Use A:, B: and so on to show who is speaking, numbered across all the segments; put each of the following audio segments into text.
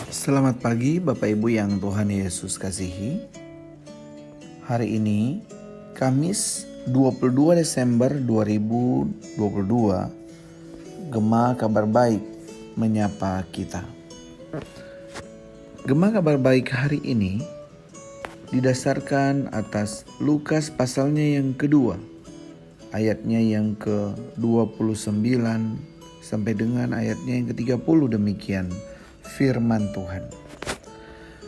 A: Selamat pagi Bapak Ibu yang Tuhan Yesus kasihi. Hari ini Kamis 22 Desember 2022, Gema Kabar Baik menyapa kita. Gema Kabar Baik hari ini didasarkan atas Lukas pasalnya yang kedua, ayatnya yang ke-29 sampai dengan ayatnya yang ke-30. Demikian firman Tuhan.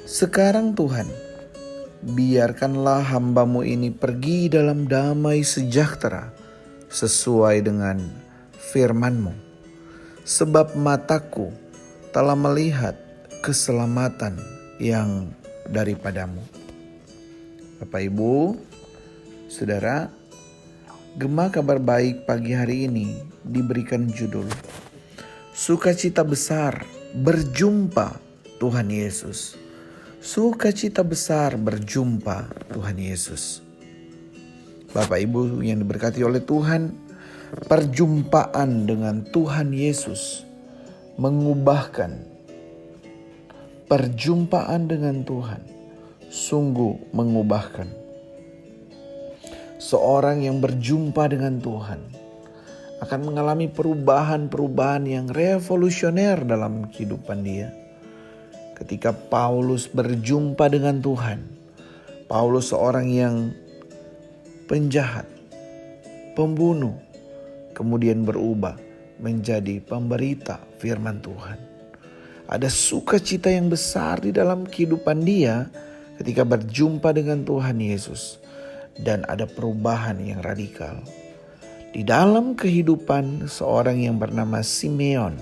A: Sekarang Tuhan, biarkanlah hamba-Mu ini pergi dalam damai sejahtera sesuai dengan firman-Mu. Sebab mataku telah melihat keselamatan yang daripada-Mu. Bapak Ibu, Saudara, Gema Kabar Baik pagi hari ini diberikan judul Sukacita Besar Berjumpa Tuhan Yesus. Sukacita besar berjumpa Tuhan Yesus. Bapak Ibu yang diberkati oleh Tuhan, perjumpaan dengan Tuhan Yesus mengubahkan. Perjumpaan dengan Tuhan sungguh mengubahkan. Seorang yang berjumpa dengan Tuhan akan mengalami perubahan-perubahan yang revolusioner dalam kehidupan dia. Ketika Paulus berjumpa dengan Tuhan, Paulus seorang yang penjahat, pembunuh, kemudian berubah menjadi pemberita firman Tuhan. Ada sukacita yang besar di dalam kehidupan dia ketika berjumpa dengan Tuhan Yesus, dan ada perubahan yang radikal. Di dalam kehidupan seorang yang bernama Simeon,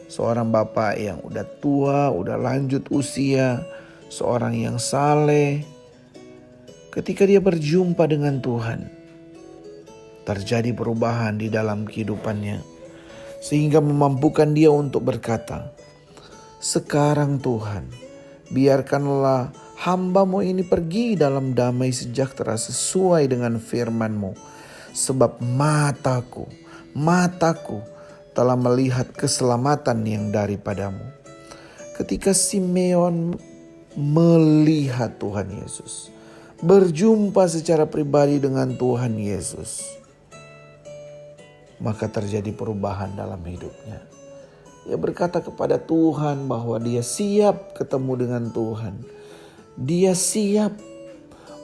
A: seorang bapak yang udah tua, udah lanjut usia, seorang yang saleh. Ketika dia berjumpa dengan Tuhan, terjadi perubahan di dalam kehidupannya, sehingga memampukan dia untuk berkata, "Sekarang Tuhan, biarkanlah hamba-Mu ini pergi dalam damai sejahtera sesuai dengan firman-Mu. Sebab mataku telah melihat keselamatan yang daripada-Mu." Ketika Simeon melihat Tuhan Yesus, berjumpa secara pribadi dengan Tuhan Yesus, maka terjadi perubahan dalam hidupnya. Dia berkata kepada Tuhan bahwa dia siap ketemu dengan Tuhan. Dia siap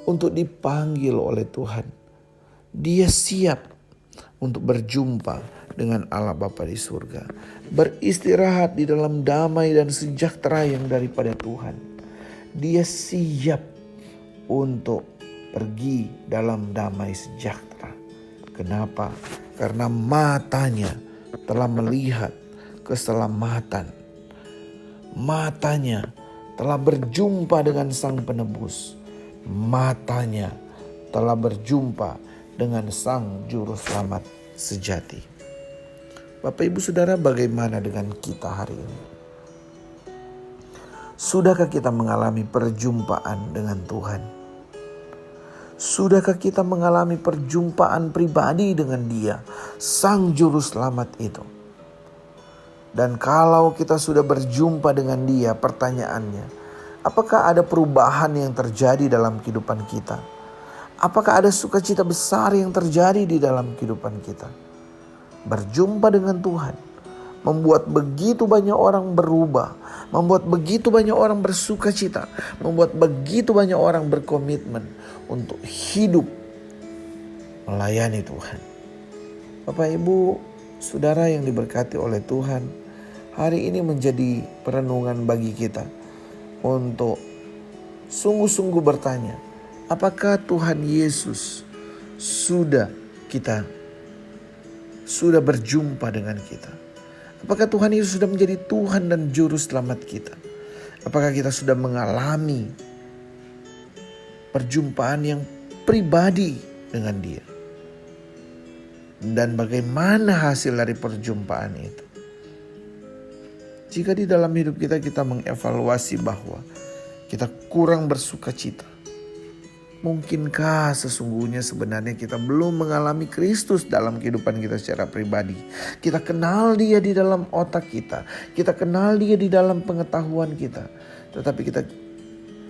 A: untuk dipanggil oleh Tuhan. Dia siap untuk berjumpa dengan Allah Bapa di surga. Beristirahat di dalam damai dan sejahtera yang daripada Tuhan. Dia siap untuk pergi dalam damai sejahtera. Kenapa? Karena matanya telah melihat keselamatan. Matanya telah berjumpa dengan Sang Penebus. Matanya telah berjumpa dengan Sang Juru Selamat sejati. Bapak Ibu Saudara, bagaimana dengan kita hari ini? Sudahkah kita mengalami perjumpaan dengan Tuhan? Sudahkah kita mengalami perjumpaan pribadi dengan Dia, Sang Juru Selamat itu? Dan kalau kita sudah berjumpa dengan Dia, pertanyaannya, apakah ada perubahan yang terjadi dalam kehidupan kita? Apakah ada sukacita besar yang terjadi di dalam kehidupan kita? Berjumpa dengan Tuhan membuat begitu banyak orang berubah, membuat begitu banyak orang bersukacita, membuat begitu banyak orang berkomitmen untuk hidup melayani Tuhan. Bapak Ibu Saudara yang diberkati oleh Tuhan, hari ini menjadi perenungan bagi kita untuk sungguh-sungguh bertanya, apakah Tuhan Yesus sudah berjumpa dengan kita? Apakah Tuhan Yesus sudah menjadi Tuhan dan Juru Selamat kita? Apakah kita sudah mengalami perjumpaan yang pribadi dengan Dia? Dan bagaimana hasil dari perjumpaan itu? Jika di dalam hidup kita mengevaluasi bahwa kita kurang bersukacita, Mungkinkah sesungguhnya sebenarnya kita belum mengalami Kristus dalam kehidupan kita secara pribadi? Kita kenal Dia di dalam otak kita. Kita kenal Dia di dalam pengetahuan kita. Tetapi kita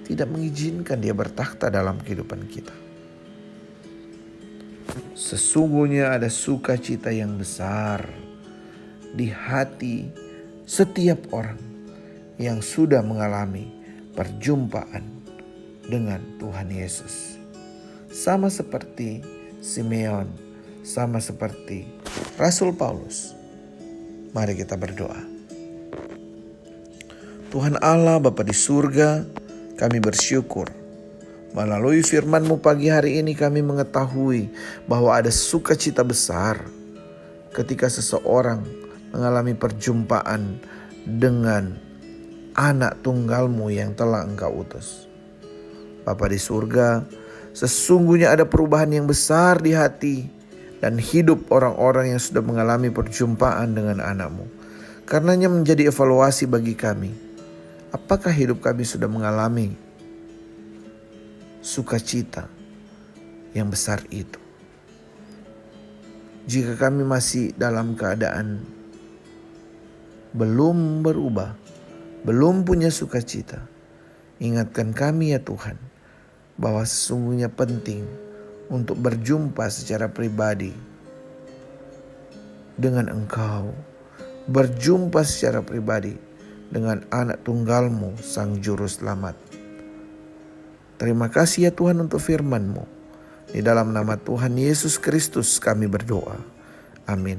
A: tidak mengizinkan Dia bertakhta dalam kehidupan kita. Sesungguhnya ada sukacita yang besar di hati setiap orang yang sudah mengalami perjumpaan dengan Tuhan Yesus. Sama seperti Simeon, sama seperti Rasul Paulus. Mari kita berdoa. Tuhan Allah Bapa di surga, kami bersyukur melalui firman-Mu pagi hari ini kami mengetahui bahwa ada sukacita besar ketika seseorang mengalami perjumpaan dengan anak tunggal-Mu yang telah Engkau utus. Bapa di surga, sesungguhnya ada perubahan yang besar di hati dan hidup orang-orang yang sudah mengalami perjumpaan dengan anak-Mu. Karenanya menjadi evaluasi bagi kami. Apakah hidup kami sudah mengalami sukacita yang besar itu? Jika kami masih dalam keadaan belum berubah, belum punya sukacita, ingatkan kami ya Tuhan, bahwa sesungguhnya penting untuk berjumpa secara pribadi dengan Engkau, berjumpa secara pribadi dengan anak tunggal-Mu, Sang Juru Selamat. Terima kasih ya Tuhan untuk firman-Mu. Di dalam nama Tuhan Yesus Kristus kami berdoa. Amin.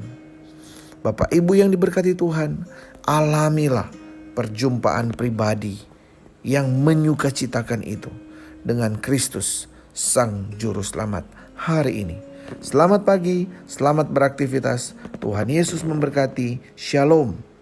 A: Bapak Ibu yang diberkati Tuhan, alamilah perjumpaan pribadi yang menyukacitakan itu dengan Kristus, Sang Juru Selamat hari ini. Selamat pagi, selamat beraktivitas. Tuhan Yesus memberkati. Shalom.